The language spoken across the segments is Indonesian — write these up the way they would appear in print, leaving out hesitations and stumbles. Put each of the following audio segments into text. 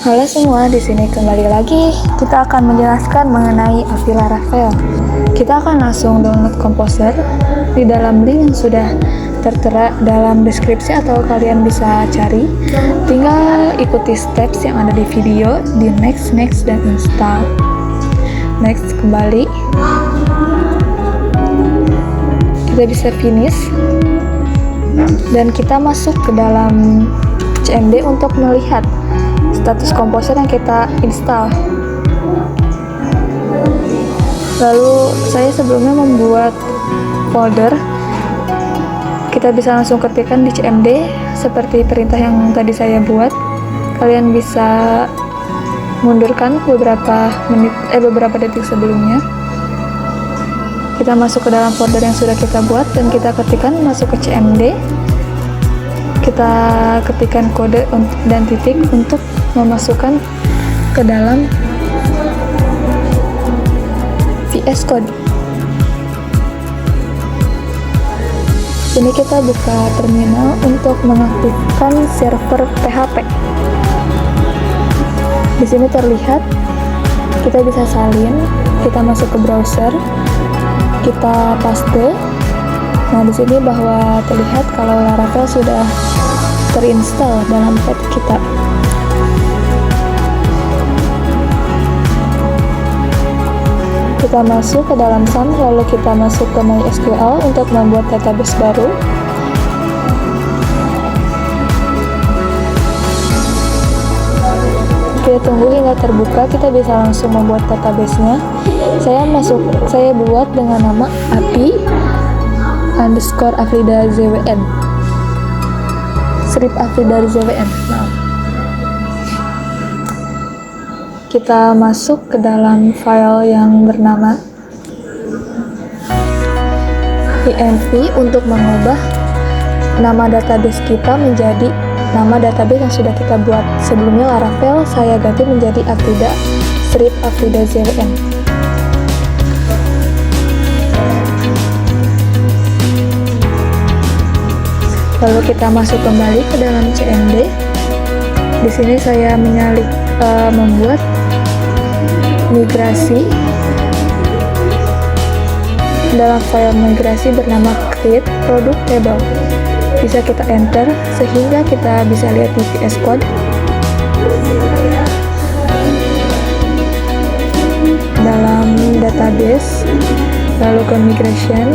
Halo semua, di sini kembali lagi kita akan menjelaskan mengenai API Laravel. Kita akan langsung download Composer di dalam link yang sudah tertera dalam deskripsi atau kalian bisa cari. Tinggal ikuti steps yang ada di video, di next, dan install. Next, kembali. Kita bisa finish dan kita masuk ke dalam CMD untuk melihat status Composer yang kita install. Lalu saya sebelumnya membuat folder. Kita bisa langsung ketikkan di CMD seperti perintah yang tadi saya buat. Kalian bisa mundurkan beberapa detik sebelumnya. Kita masuk ke dalam folder yang sudah kita buat dan kita ketikkan masuk ke CMD. Kita ketikkan kode dan titik untuk memasukkan ke dalam VS Code. Ini kita buka terminal untuk mengaktifkan server PHP. Di sini terlihat kita bisa salin, kita masuk ke browser, kita paste. Nah, di sini bahwa terlihat kalau Laravel sudah terinstall dalam pad kita. Kita masuk ke dalam SAM, lalu kita masuk ke MySQL untuk membuat database baru. Kita tunggu hingga terbuka, kita bisa langsung membuat database-nya. Saya buat dengan nama API_AfridaZWN. Strip AfridaZWN. Kita masuk ke dalam file yang bernama INV untuk mengubah nama database kita menjadi nama database yang sudah kita buat. Sebelumnya Laravel saya ganti menjadi Afrida strip AfridaZWN. Lalu kita masuk kembali ke dalam CMD. Di sini saya membuat migrasi dalam file migrasi bernama create product table. Bisa kita enter sehingga kita bisa lihat di VS Code. Dalam database, lalu ke migration,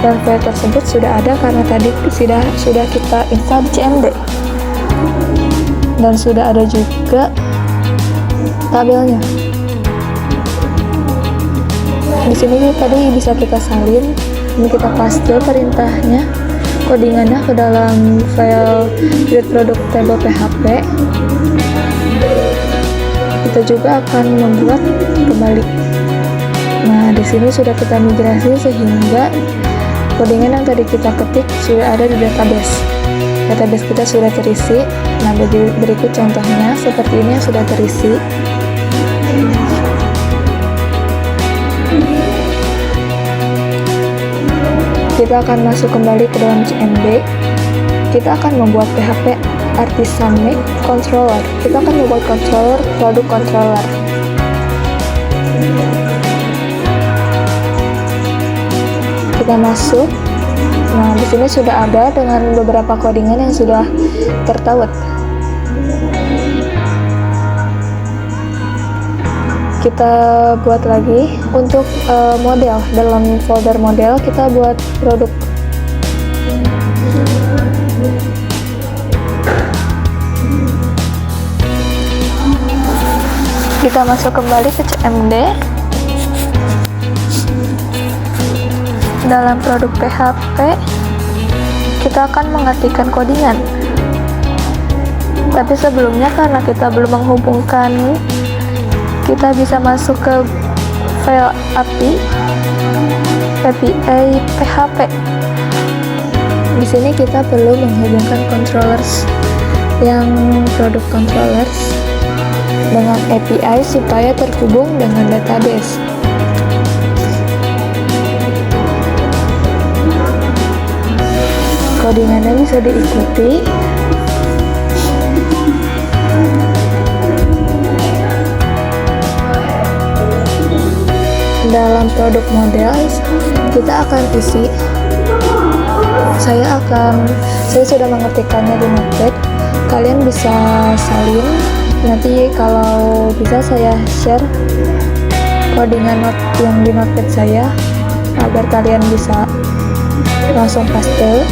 dan file tersebut sudah ada karena tadi sudah kita install di CMD. Dan sudah ada juga tabelnya. Di sini tadi bisa kita salin, ini kita paste perintahnya, codingannya ke dalam file create product table PHP. Kita juga akan membuat kembali. Nah, di sini sudah kita migrasi sehingga codingan yang tadi kita ketik sudah ada di database. Database kita sudah terisi. Nah, berikut contohnya seperti ini yang sudah terisi. Kita akan masuk kembali ke dalam CMD. Kita akan membuat PHP Artisan Make Controller. Kita akan membuat controller, produk controller. Kita masuk. Nah, di sini sudah ada dengan beberapa codingan yang sudah tertaut. Kita buat lagi untuk model. Dalam folder model kita buat produk. Kita masuk kembali ke CMD. Dalam produk PHP kita akan mengetikkan codingan, tapi sebelumnya karena kita belum menghubungkan, kita bisa masuk ke file API PHP. Di sini kita perlu menghubungkan controllers yang produk controllers dengan API supaya terhubung dengan database. Codingannya bisa diikuti. dalam produk model kita akan isi. Saya sudah mengetikkannya di notepad. Kalian bisa salin. Nanti kalau bisa saya share codingan yang di notepad saya agar kalian bisa langsung paste.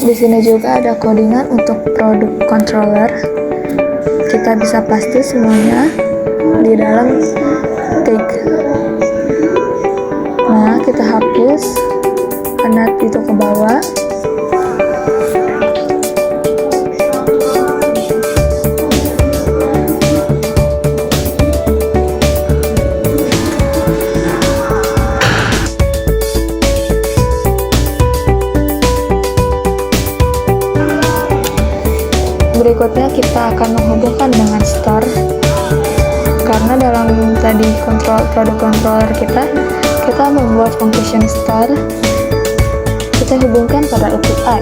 Di sini juga ada codingan untuk produk controller. Kita bisa paste semuanya di dalam tag. Nah, kita hapus karena itu ke bawah. Berikutnya kita akan menghubungkan dengan store, karena dalam tadi produk controller kita membuat function store. Kita hubungkan pada API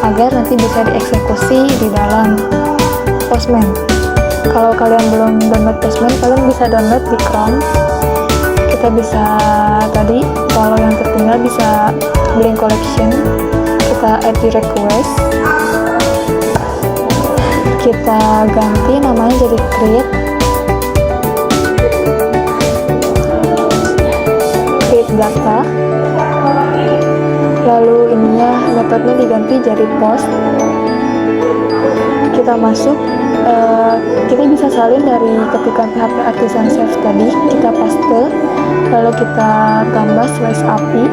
agar nanti bisa dieksekusi di dalam Postman. Kalau kalian belum download Postman, kalian bisa download di Chrome. Kita bisa tadi, kalau yang tertinggal bisa link collection, kita add di request, kita ganti namanya jadi create data, lalu ininya metodenya diganti jadi post. Kita masuk, kita bisa salin dari ketikan PHP artisan save tadi, kita paste, lalu kita tambah /API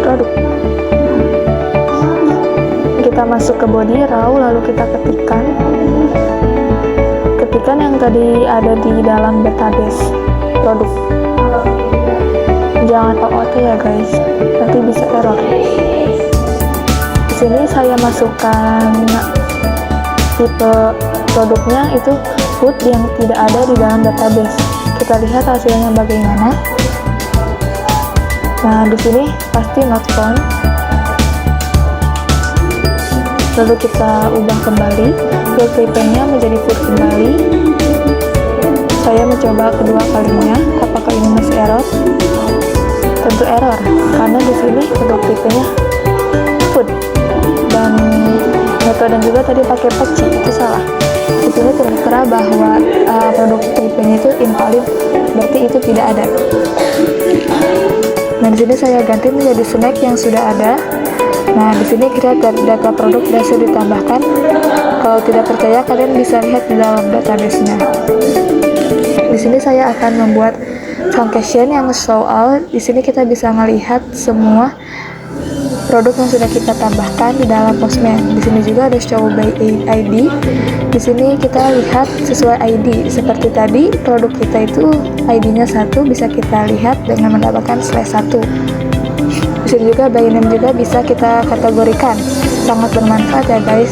/produk. Kita masuk ke body raw, lalu kita ketikkan yang tadi ada di dalam database produk. Jangan OOT ya guys, nanti bisa error. Di sini saya masukkan tipe produknya itu food yang tidak ada di dalam database. Kita lihat hasilnya bagaimana. Nah, di sini pasti not found. Lalu kita ubah kembali, field type-nya menjadi food kembali. Saya mencoba kedua kalinya, apakah ini masih error? Tentu error, karena di sini produk type-nya food dan metode juga tadi pakai peci, itu salah. Di sini tertera bahwa produk type-nya itu invalid, berarti itu tidak ada. Nah, di sini saya ganti menjadi snack yang sudah ada. Nah, di sini kita data produk sudah ditambahkan. Kalau tidak percaya, kalian bisa lihat di dalam database-nya. Di sini saya akan membuat function yang show all. Di sini kita bisa melihat semua produk yang sudah kita tambahkan di dalam Postman. Di sini juga ada show by ID. Di sini kita lihat sesuai ID. Seperti tadi, produk kita itu ID-nya 1, bisa kita lihat dengan mendapatkan /1. Di sini juga by name juga bisa kita kategorikan. Sangat bermanfaat ya guys.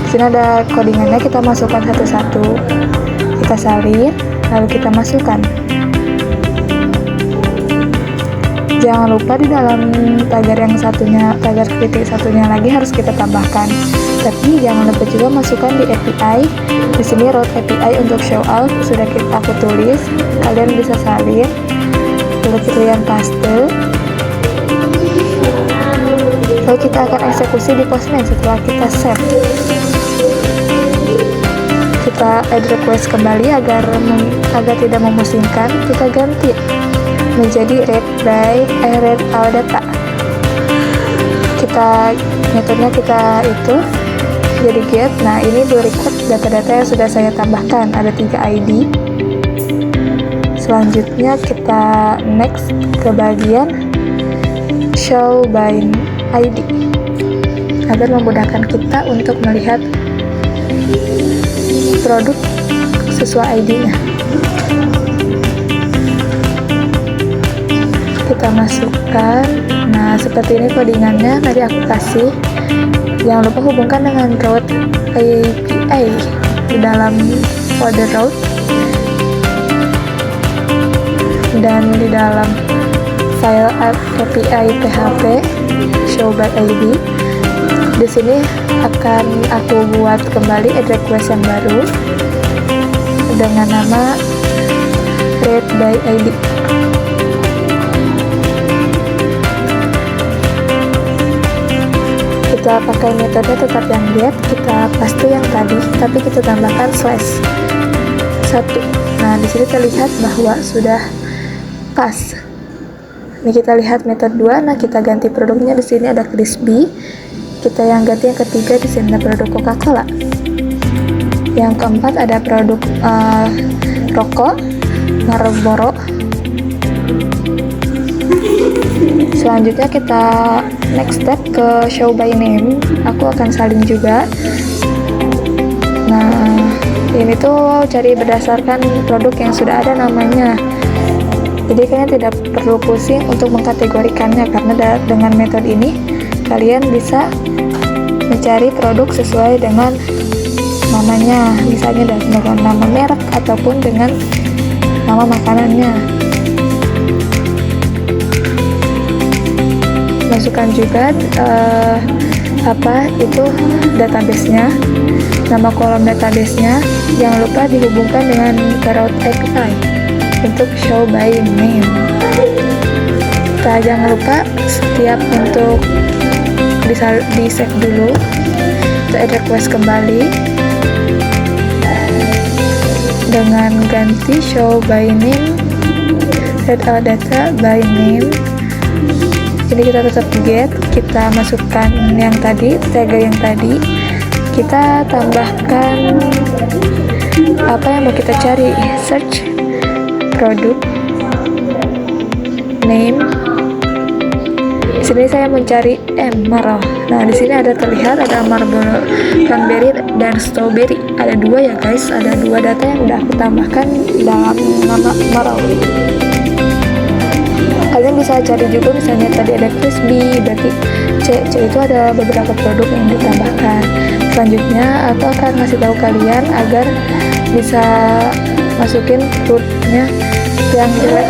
Di sini ada codingannya, kita masukkan satu-satu. Kita salin, lalu kita masukkan. Jangan lupa di dalam tagar yang satunya, tagar titik satunya lagi harus kita tambahkan. Tapi jangan lupa juga masukkan di API. Di sini route API untuk show all sudah aku tulis. Kalian bisa salin, lalu kalian paste. Lalu kita akan eksekusi di Postman setelah kita save. Kita add request kembali agar tidak memusingkan. Kita ganti menjadi read all data. Metodenya kita itu jadi get. Nah, ini berikut data-data yang sudah saya tambahkan. Ada 3 ID. Selanjutnya kita next ke bagian show by ID agar memudahkan kita untuk melihat produk sesuai ID-nya. Kita masukkan. Nah, seperti ini codingannya tadi aku kasih. Jangan lupa hubungkan dengan route API di dalam folder route. dan di dalam file API PHP show by ID. Di sini akan aku buat kembali add request yang baru dengan nama read by ID. Kita pakai metode tetap yang get, kita paste yang tadi, tapi kita tambahkan slash 1. Nah, di sini terlihat bahwa sudah pas. Ini kita lihat metode 2. Nah, kita ganti produknya. Di sini ada crispy. Kita yang ganti yang ketiga, di sini ada produk Coca-Cola. Yang keempat ada produk rokok Marlboro. Selanjutnya kita next step ke show by name. Aku akan salin juga. Nah, ini tuh cari berdasarkan produk yang sudah ada namanya. Jadi kalian tidak perlu pusing untuk mengkategorikannya, karena dengan metode ini kalian bisa mencari produk sesuai dengan namanya, misalnya dengan nama merek ataupun dengan nama makanannya. Masukkan juga database-nya, nama kolom database-nya. Jangan lupa dihubungkan dengan Carout API untuk show by name. Kita jangan lupa setiap untuk di save dulu. Kita add request kembali dengan ganti show by name, read all data by name. Jadi kita tetap get, kita masukkan yang tadi, tag yang tadi, kita tambahkan apa yang mau kita cari, search produk name. Di sini saya mencari Marl. Nah, di sini ada terlihat ada Marlboro cranberry dan strawberry. Ada 2 ya guys, ada 2 data yang udah aku tambahkan dalam nama Marl. Kalian bisa cari juga, misalnya tadi ada crispy, berarti C itu ada beberapa produk yang ditambahkan. Selanjutnya aku akan ngasih tahu kalian agar bisa masukin rootnya yang jelek.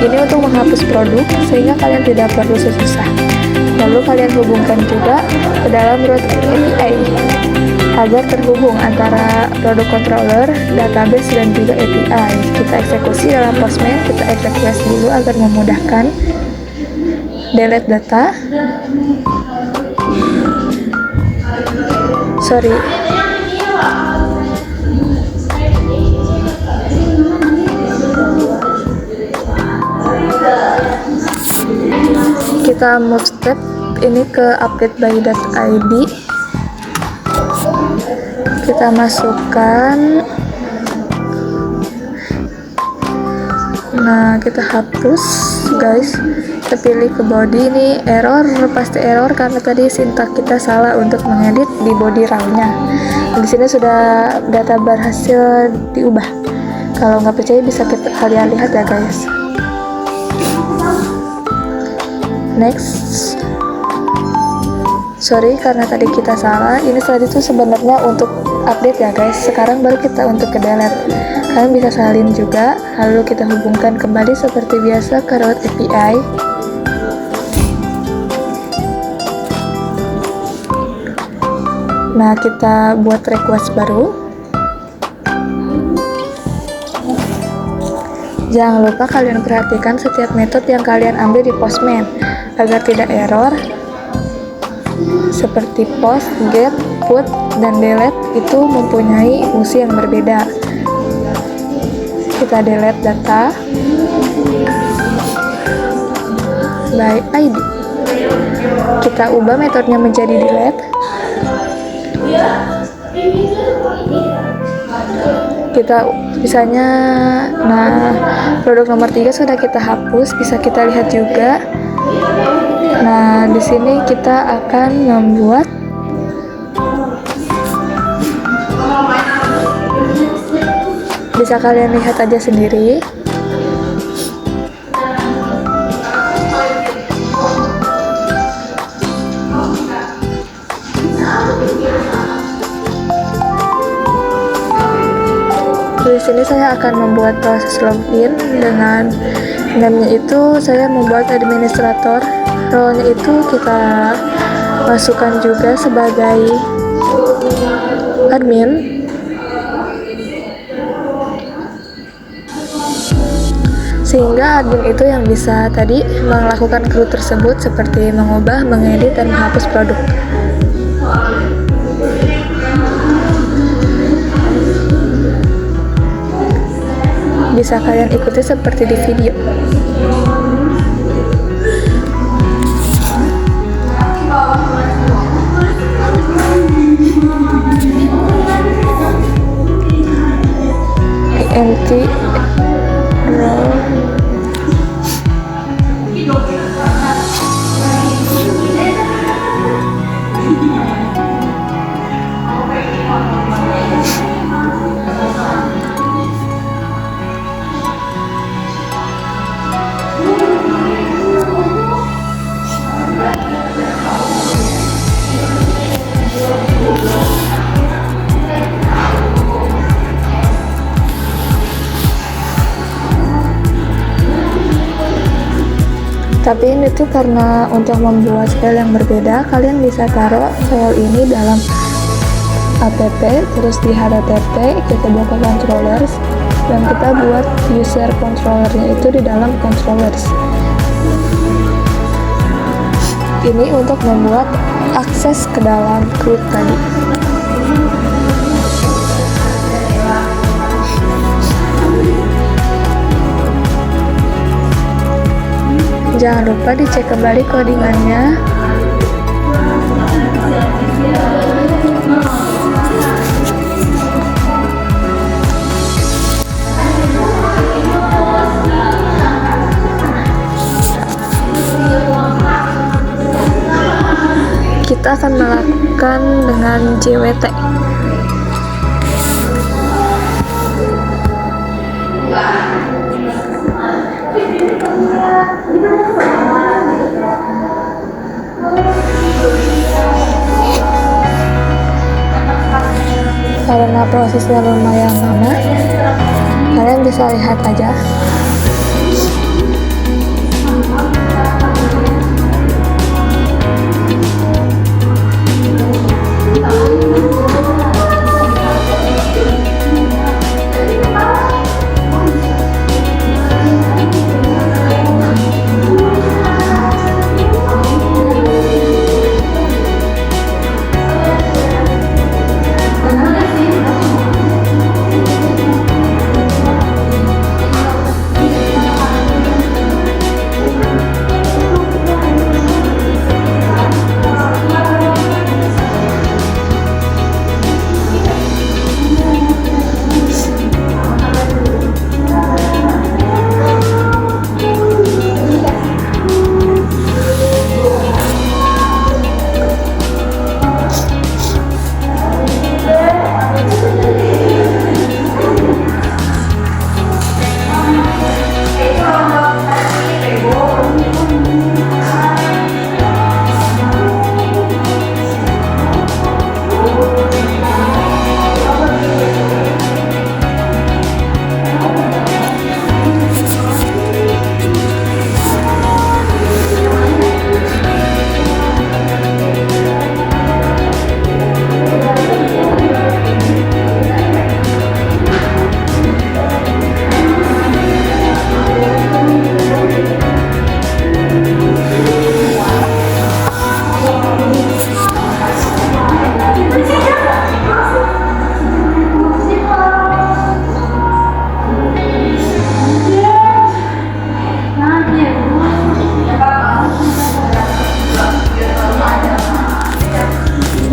Ini untuk menghapus produk sehingga kalian tidak perlu susah. Lalu kalian hubungkan juga ke dalam root API agar terhubung antara produk controller, database, dan juga API. Kita eksekusi dalam Postman, kita add request dulu agar memudahkan. Delete data. Sorry. Kita move step ini ke update by .id. Kita masukkan. Nah, kita hapus guys. Kita pilih ke body. Ini error, pasti error karena tadi sintak kita salah untuk mengedit di body row-nya. Di sini sudah data berhasil diubah. Kalau nggak percaya bisa kalian lihat ya guys. Next. Sorry karena tadi kita salah. Ini tadi itu sebenarnya untuk update ya guys. Sekarang baru kita untuk ke delete. Kalian bisa salin juga. Lalu kita hubungkan kembali seperti biasa ke root API. Nah, kita buat request baru. Jangan lupa kalian perhatikan setiap metode yang kalian ambil di Postman agar tidak error. Seperti post, get, put, dan delete itu mempunyai fungsi yang berbeda. Kita delete data by ID. Kita ubah metodenya menjadi delete. Kita misalnya, nah produk nomor 3 sudah kita hapus, bisa kita lihat juga. Nah, di sini kita akan membuat bisa kalian lihat aja sendiri. Di sini saya akan membuat proses login. Dengan name-nya itu saya membuat administrator. Role-nya itu kita masukkan juga sebagai admin. Sehingga admin itu yang bisa tadi melakukan crew tersebut seperti mengubah, mengedit, dan menghapus produk. Bisa kalian ikuti seperti di video. Empty row. Tapi ini tuh karena untuk membuat file yang berbeda, kalian bisa taruh file ini dalam app, terus di http kita buka controllers, dan kita buat user controllernya itu di dalam controllers. Ini untuk membuat akses ke dalam crew tadi. Jangan lupa dicek kembali codingannya. Kita akan melakukan dengan JWT. Karena prosesnya lumayan lama, kalian bisa lihat aja.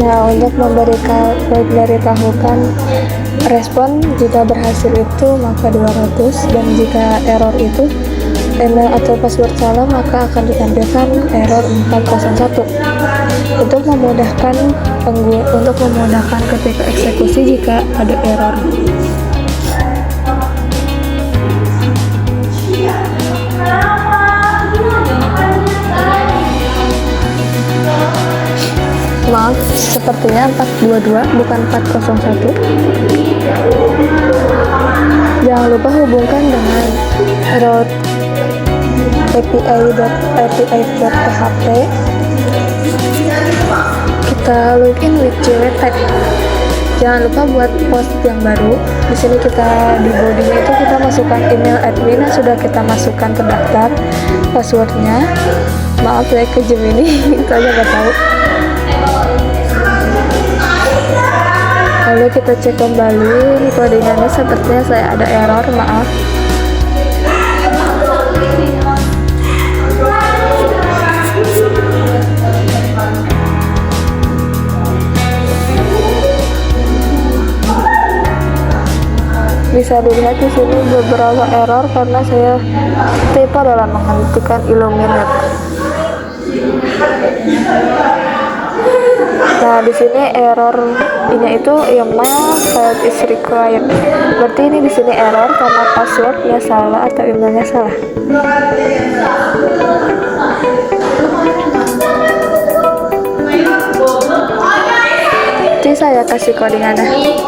Nah, untuk memberitahukan respon jika berhasil itu maka 200, dan jika error itu email atau password salah maka akan ditampilkan error 401. Untuk memudahkan ketika eksekusi jika ada error. Maaf, sepertinya 422 bukan 401. Jangan lupa hubungkan dengan route api.php. Kita login with JWT. Jangan lupa buat post yang baru. Di sini kita di body-nya itu kita masukkan email admin yang sudah kita masukkan terdaftar, passwordnya. Maaf saya ke Gemini, itu aja nggak tahu. Lalu kita cek kembali kodingannya, sepertinya saya ada error, maaf. Bisa dilihat di sini beberapa error karena saya tipe dalam menghentikan Illuminate. Nah, di sini error-nya itu email failed is required. Berarti ini di sini error karena passwordnya salah atau emailnya salah. Nanti saya kasih kodingannya.